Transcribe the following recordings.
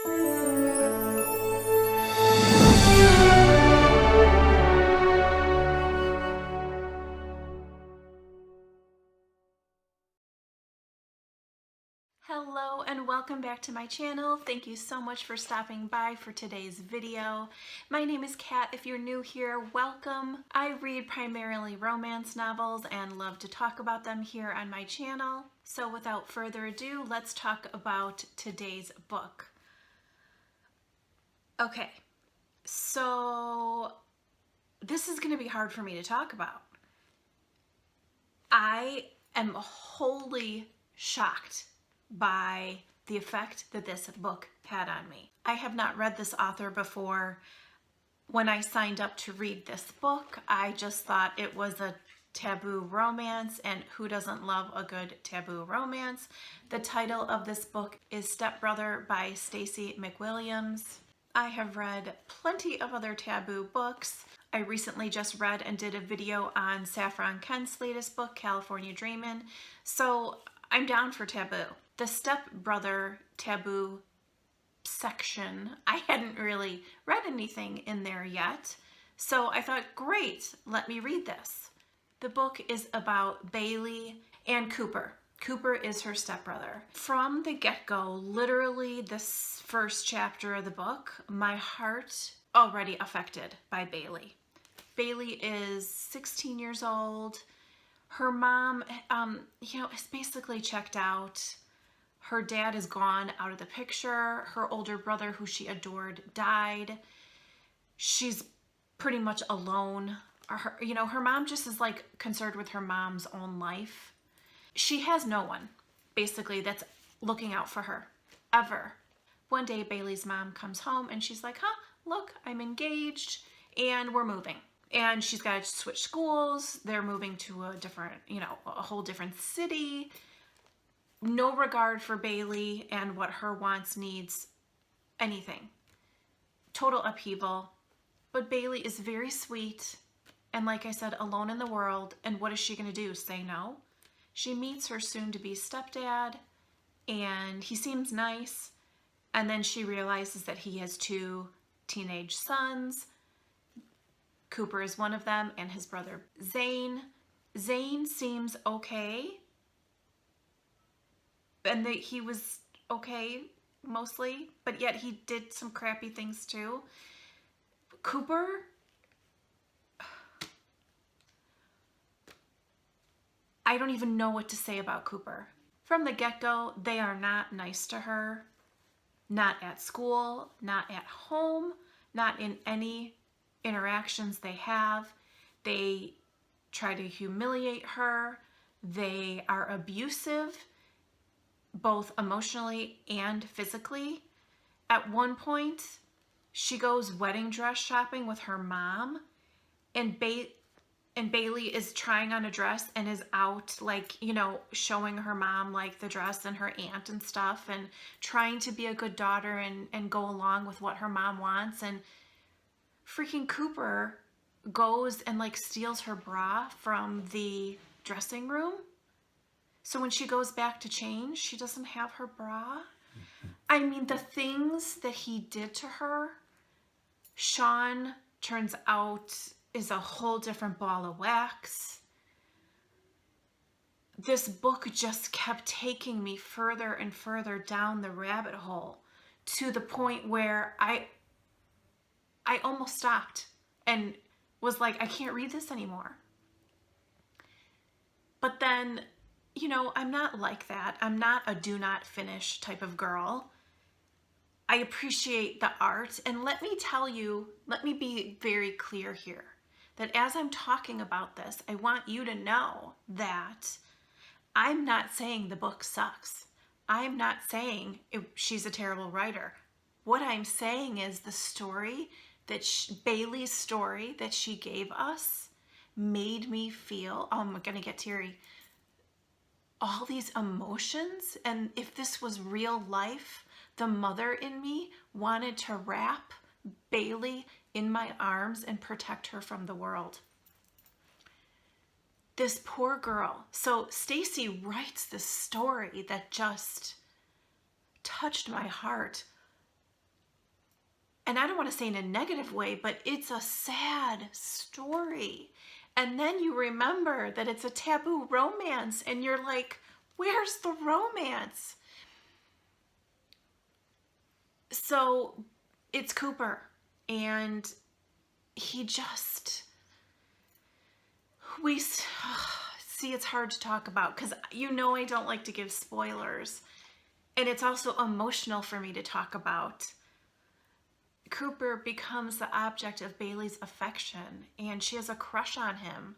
Hello and welcome back to my channel. Thank you so much for stopping by for today's video. My name is Kat. If you're new here, welcome. I read primarily romance novels and love to talk about them here on my channel. So without further ado, let's talk about today's book. Okay, so this is going to be hard for me to talk about. I am wholly shocked by the effect that this book had on me. I have not read this author before. When I signed up to read this book, I just thought it was a taboo romance, and who doesn't love a good taboo romance? The title of this book is Stepbrother by Stacy McWilliams. I have read plenty of other taboo books. I recently just read and did a video on Saffron Kent's latest book, California Dreamin', so I'm down for taboo. The stepbrother taboo section, I hadn't really read anything in there yet, so I thought, great, let me read this. The book is about Bailey and Cooper. Cooper is her stepbrother. From the get-go, literally this first chapter of the book, my heart already affected by Bailey. Bailey is 16 years old. Her mom, is basically checked out. Her dad is gone out of the picture. Her older brother, who she adored, died. She's pretty much alone. Her mom just is like concerned with her mom's own life. She has no one, basically, that's looking out for her, ever. One day, Bailey's mom comes home and she's like, look, I'm engaged and we're moving. And she's got to switch schools. They're moving to a different, a whole different city. No regard for Bailey and what her wants, needs, anything. Total upheaval. But Bailey is very sweet and, like I said, alone in the world. And what is she going to do? Say no? She meets her soon-to-be stepdad, and he seems nice. And then she realizes that he has two teenage sons. Cooper is one of them, and his brother Zane. Zane seems okay, and he was okay mostly, but yet he did some crappy things too. Cooper, I don't even know what to say about Cooper. From the get-go, they are not nice to her, not at school, not at home, not in any interactions they have. They try to humiliate her. They are abusive, both emotionally and physically. At one point, she goes wedding dress shopping with her mom, and Bailey is trying on a dress and is out, showing her mom, the dress and her aunt and stuff, and trying to be a good daughter and go along with what her mom wants. And freaking Cooper goes and, steals her bra from the dressing room. So when she goes back to change, she doesn't have her bra. I mean, the things that he did to her, Shawn turns out is a whole different ball of wax. This book just kept taking me further and further down the rabbit hole, to the point where I almost stopped and was like, I can't read this anymore. But then, I'm not like that. I'm not a do not finish type of girl. I appreciate the art. And let me tell you, let me be very clear here, that as I'm talking about this, I want you to know that I'm not saying the book sucks. I'm not saying she's a terrible writer. What I'm saying is the story that Bailey's story that she gave us made me feel, I'm going to get teary, all these emotions. And if this was real life, the mother in me wanted to wrap Bailey in my arms and protect her from the world. This poor girl. So Stacy writes this story that just touched my heart And I don't want to say in a negative way, but it's a sad story. And then you remember that it's a taboo romance and you're like, where's the romance? So it's Cooper, and he just, see, it's hard to talk about because I don't like to give spoilers, and it's also emotional for me to talk about. Cooper becomes the object of Bailey's affection, and she has a crush on him,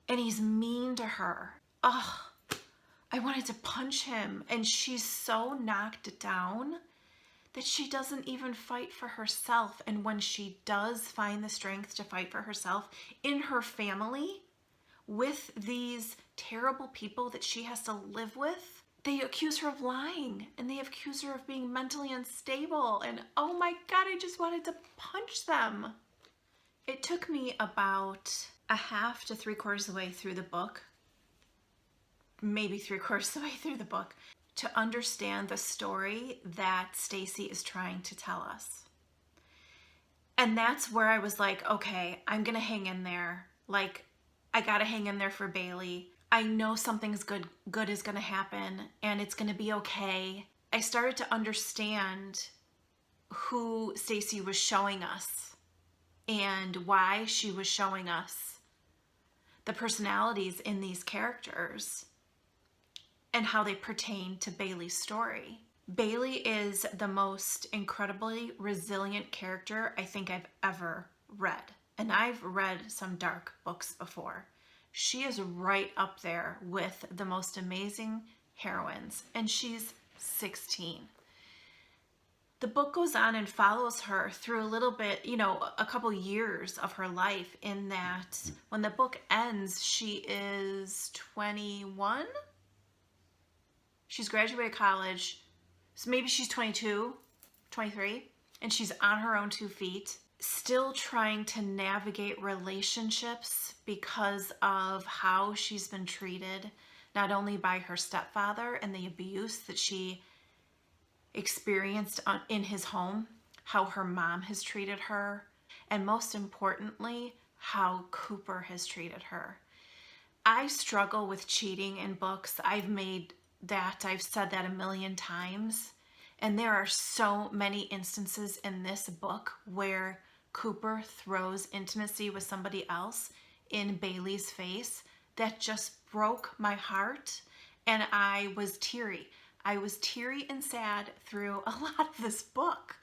and he's mean to her. Oh, I wanted to punch him, and she's so knocked down that she doesn't even fight for herself. And when she does find the strength to fight for herself in her family with these terrible people that she has to live with, they accuse her of lying, and they accuse her of being mentally unstable. And oh my God, I just wanted to punch them. It took me about a half to 3/4 of the way through the book, maybe 3/4 of the way through the book, to understand the story that Stacy is trying to tell us. And that's where I was like, okay, I'm gonna hang in there. Like, I gotta hang in there for Bailey. I know something's good is gonna happen, and it's gonna be okay. I started to understand who Stacy was showing us and why she was showing us the personalities in these characters and how they pertain to Bailey's story. Bailey is the most incredibly resilient character I think I've ever read. And I've read some dark books before. She is right up there with the most amazing heroines, and she's 16. The book goes on and follows her through a little bit, a couple years of her life, in that when the book ends, she is 21. She's graduated college, so maybe she's 22, 23, and she's on her own 2 feet, still trying to navigate relationships because of how she's been treated, not only by her stepfather and the abuse that she experienced in his home, how her mom has treated her, and most importantly, how Cooper has treated her. I struggle with cheating in books. I've said that a million times. And there are so many instances in this book where Cooper throws intimacy with somebody else in Bailey's face that just broke my heart. And I was teary. I was teary and sad through a lot of this book.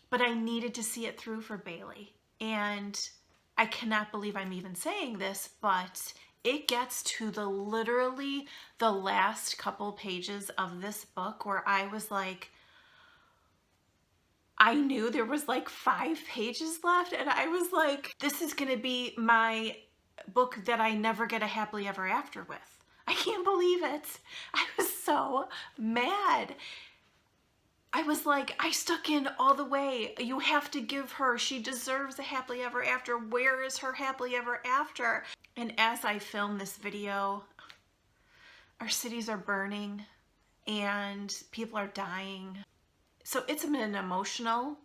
But I needed to see it through for Bailey. And I cannot believe I'm even saying this, but it gets to literally the last couple pages of this book where I was like, I knew there was like 5 pages left, and I was like, this is gonna be my book that I never get a happily ever after with. I can't believe it. I was so mad. I was like, I stuck in all the way. You have to give her, she deserves a happily ever after. Where is her happily ever after? And as I film this video, our cities are burning and people are dying. So it's been emotional.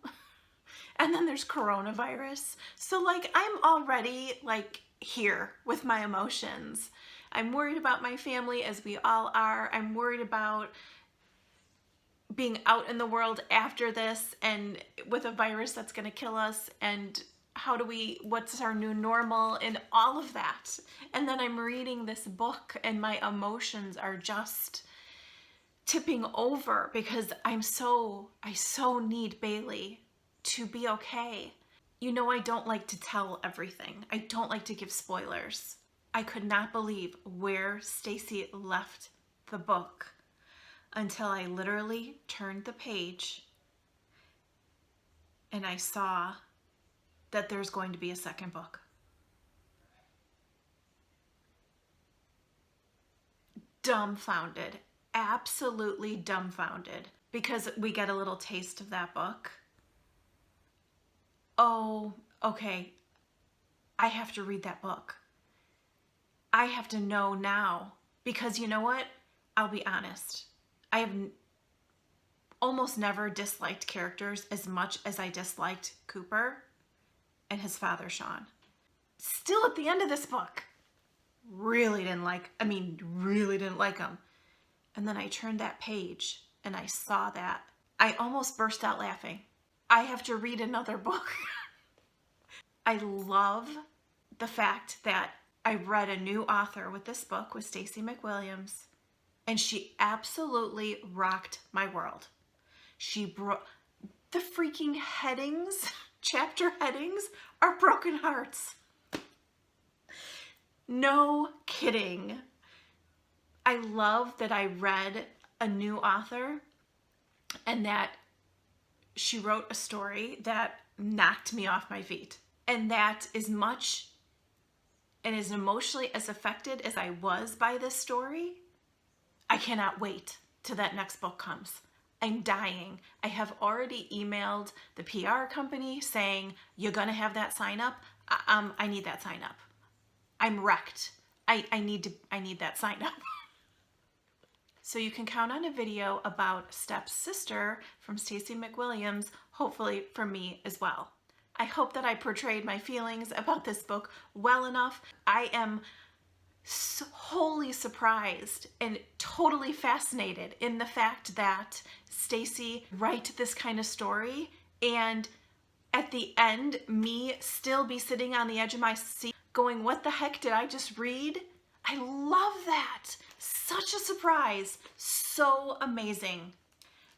And then there's coronavirus. So like, I'm already like here with my emotions. I'm worried about my family, as we all are. I'm worried about being out in the world after this and with a virus that's going to kill us, and what's our new normal and all of that. And then I'm reading this book and my emotions are just tipping over because I so need Bailey to be okay. I don't like to tell everything. I don't like to give spoilers. I could not believe where Stacy left the book until I literally turned the page and I saw that there's going to be a second book. Dumbfounded, absolutely dumbfounded, because we get a little taste of that book. Oh, okay, I have to read that book. I have to know now, because you know what? I'll be honest. almost never disliked characters as much as I disliked Cooper and his father, Shawn. Still at the end of this book, really didn't like him. And then I turned that page and I saw that. I almost burst out laughing. I have to read another book. I love the fact that I read a new author with this book with Stacy McWilliams, and she absolutely rocked my world. She brought the freaking headings, chapter headings are broken hearts. No kidding. I love that I read a new author and that she wrote a story that knocked me off my feet. And that as much and as emotionally as affected as I was by this story, I cannot wait till that next book comes. I'm dying. I have already emailed the PR company saying, you're gonna have that sign up? I need that sign up. I'm wrecked. I need that sign up. So you can count on a video about Stepsister from Stacy McWilliams, hopefully from me as well. I hope that I portrayed my feelings about this book well enough. I am so wholly surprised and totally fascinated in the fact that Stacy wrote this kind of story, and at the end, me still be sitting on the edge of my seat going, what the heck did I just read? I love that. Such a surprise. So amazing.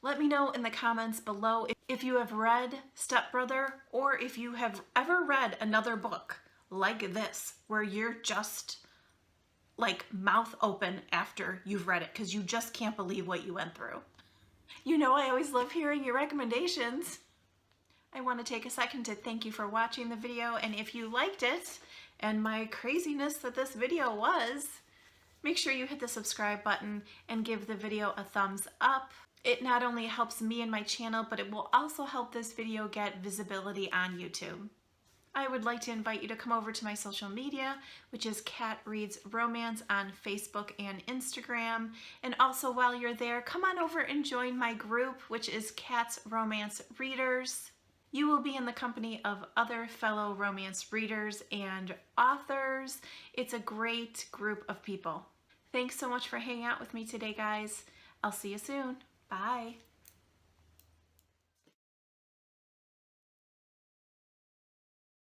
Let me know in the comments below if you have read Stepbrother, or if you have ever read another book like this where you're just like mouth open after you've read it because you just can't believe what you went through. You know, I always love hearing your recommendations. I want to take a second to thank you for watching the video, and if you liked it and my craziness that this video was, make sure you hit the subscribe button and give the video a thumbs up. It not only helps me and my channel, but it will also help this video get visibility on YouTube. I would like to invite you to come over to my social media, which is Kat Reads Romance on Facebook and Instagram. And also while you're there, come on over and join my group, which is Kat's Romance Readers. You will be in the company of other fellow romance readers and authors. It's a great group of people. Thanks so much for hanging out with me today, guys. I'll see you soon. Bye.